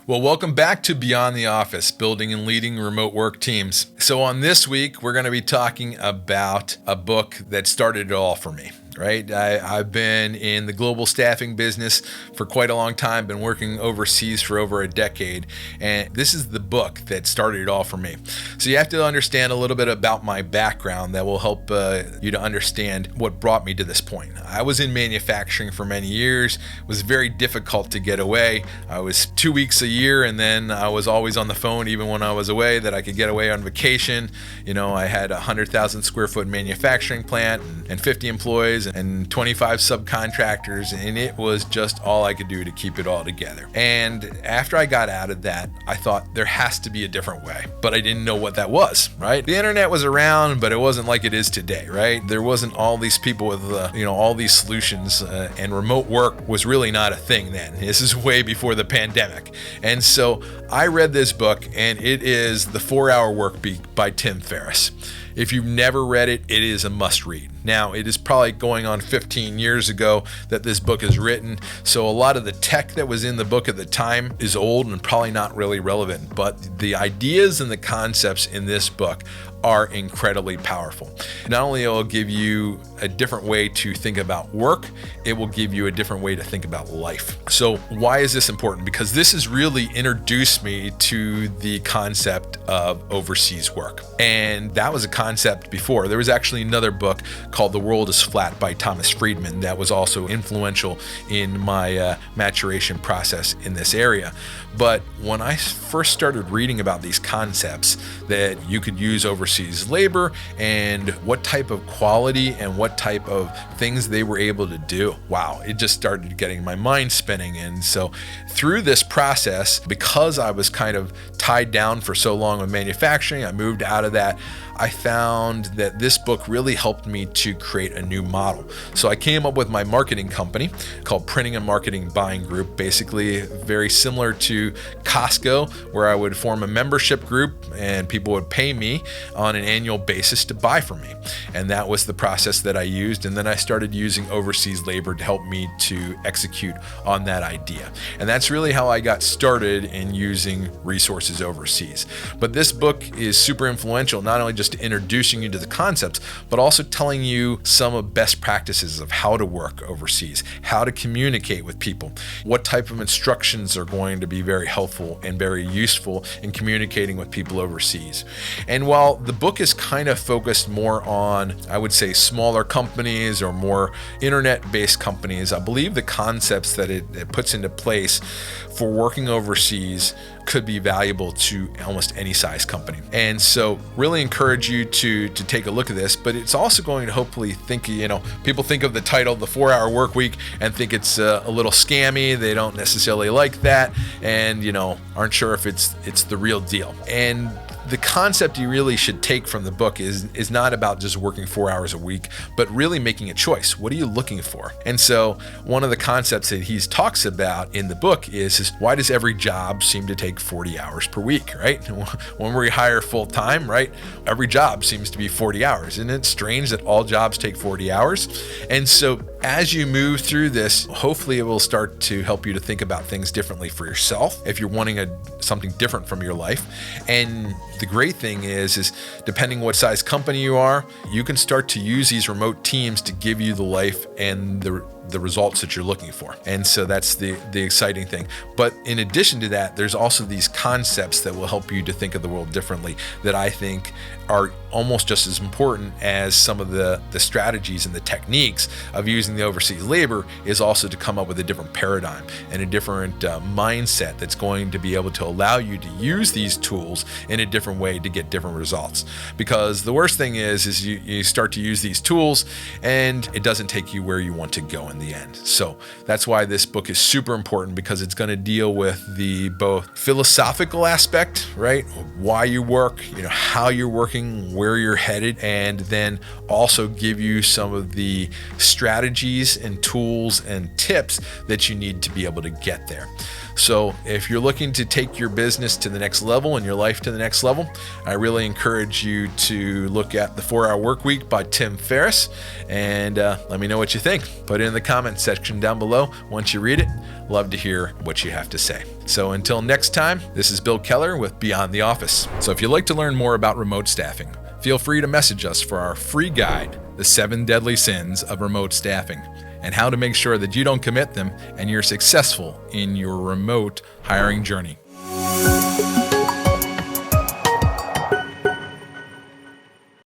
Well, welcome back to Beyond the Office, building and leading remote work teams. So on this week, we're going to be talking about a book that started it all for me. Right? I've been in the global staffing business for quite a long time, been working overseas for over a decade, and this is the book that started it all for me. So you have to understand a little bit about my background that will help you to understand what brought me to this point. I was in manufacturing for many years. It was very difficult to get away. I was 2 weeks a year, and then I was always on the phone even when I was away, that I could get away on vacation. You know, I had a 100,000 square foot manufacturing plant and 50 employees and 25 subcontractors, and it was just all I could do to keep it all together. And after I got out of that, I thought there has to be a different way, but I didn't know what that was, right? The internet was around, but it wasn't like it is today, right? There wasn't all these people with, all these solutions, and remote work was really not a thing then. This is way before the pandemic. And so I read this book, and it is The 4 Hour Workweek by Tim Ferriss. If you've never read it, it is a must read. Now, it is probably going on 15 years ago that this book is written, so a lot of the tech that was in the book at the time is old and probably not really relevant, but the ideas and the concepts in this book are incredibly powerful. Not only will it give you a different way to think about work, it will give you a different way to think about life. So why is this important? Because this has really introduced me to the concept of overseas work. And that was a concept before. There was actually another book called The World is Flat by Thomas Friedman that was also influential in my maturation process in this area. But when I first started reading about these concepts that you could use overseas labor and what type of quality and what type of things they were able to do, wow, it just started getting my mind spinning. And so through this process, because I was kind of tied down for so long with manufacturing, I moved out of that. I found that this book really helped me to create a new model. So I came up with my marketing company called Printing and Marketing Buying Group, basically very similar to Costco, where I would form a membership group and people would pay me on an annual basis to buy from me. And that was the process that I used. And then I started using overseas labor to help me to execute on that idea. And that's really how I got started in using resources overseas. But this book is super influential, not only just introducing you to the concepts, but also telling you some of best practices of how to work overseas, how to communicate with people, what type of instructions are going to be very helpful and very useful in communicating with people overseas. And while the book is kind of focused more on, I would say, smaller companies or more internet-based companies, I believe the concepts that it puts into place for working overseas could be valuable to almost any size company. And so really encourage you to take a look at this, but it's also going to hopefully think, people think of the title, The 4 Hour Workweek, and think it's a little scammy. They don't necessarily like that and, aren't sure if it's the real deal. And the concept you really should take from the book is not about just working 4 hours a week, but really making a choice. What are you looking for? And so one of the concepts that he talks about in the book is why does every job seem to take 40 hours per week, right? When we hire full time, right? Every job seems to be 40 hours. Isn't it strange that all jobs take 40 hours? And so as you move through this, hopefully it will start to help you to think about things differently for yourself if you're wanting something different from your life. And the great thing is depending what size company you are, you can start to use these remote teams to give you the life and the results that you're looking for. And so that's the exciting thing. But in addition to that, there's also these concepts that will help you to think of the world differently that I think are almost just as important as some of the strategies and the techniques of using the overseas labor, is also to come up with a different paradigm and a different mindset that's going to be able to allow you to use these tools in a different way to get different results. Because the worst thing is you start to use these tools and it doesn't take you where you want to go in the end. So that's why this book is super important, because it's going to deal with the both philosophical aspect, right? Why you work, how you're working, where you're headed, and then also give you some of the strategies and tools and tips that you need to be able to get there. So if you're looking to take your business to the next level and your life to the next level, I really encourage you to look at The 4 Hour Workweek by Tim Ferriss and let me know what you think. Put it in the comment section down below once you read it. Love to hear what you have to say. So until next time, this is Bill Keller with Beyond the Office. So if you'd like to learn more about remote staffing, feel free to message us for our free guide, The 7 Deadly Sins of Remote Staffing, and how to make sure that you don't commit them and you're successful in your remote hiring journey.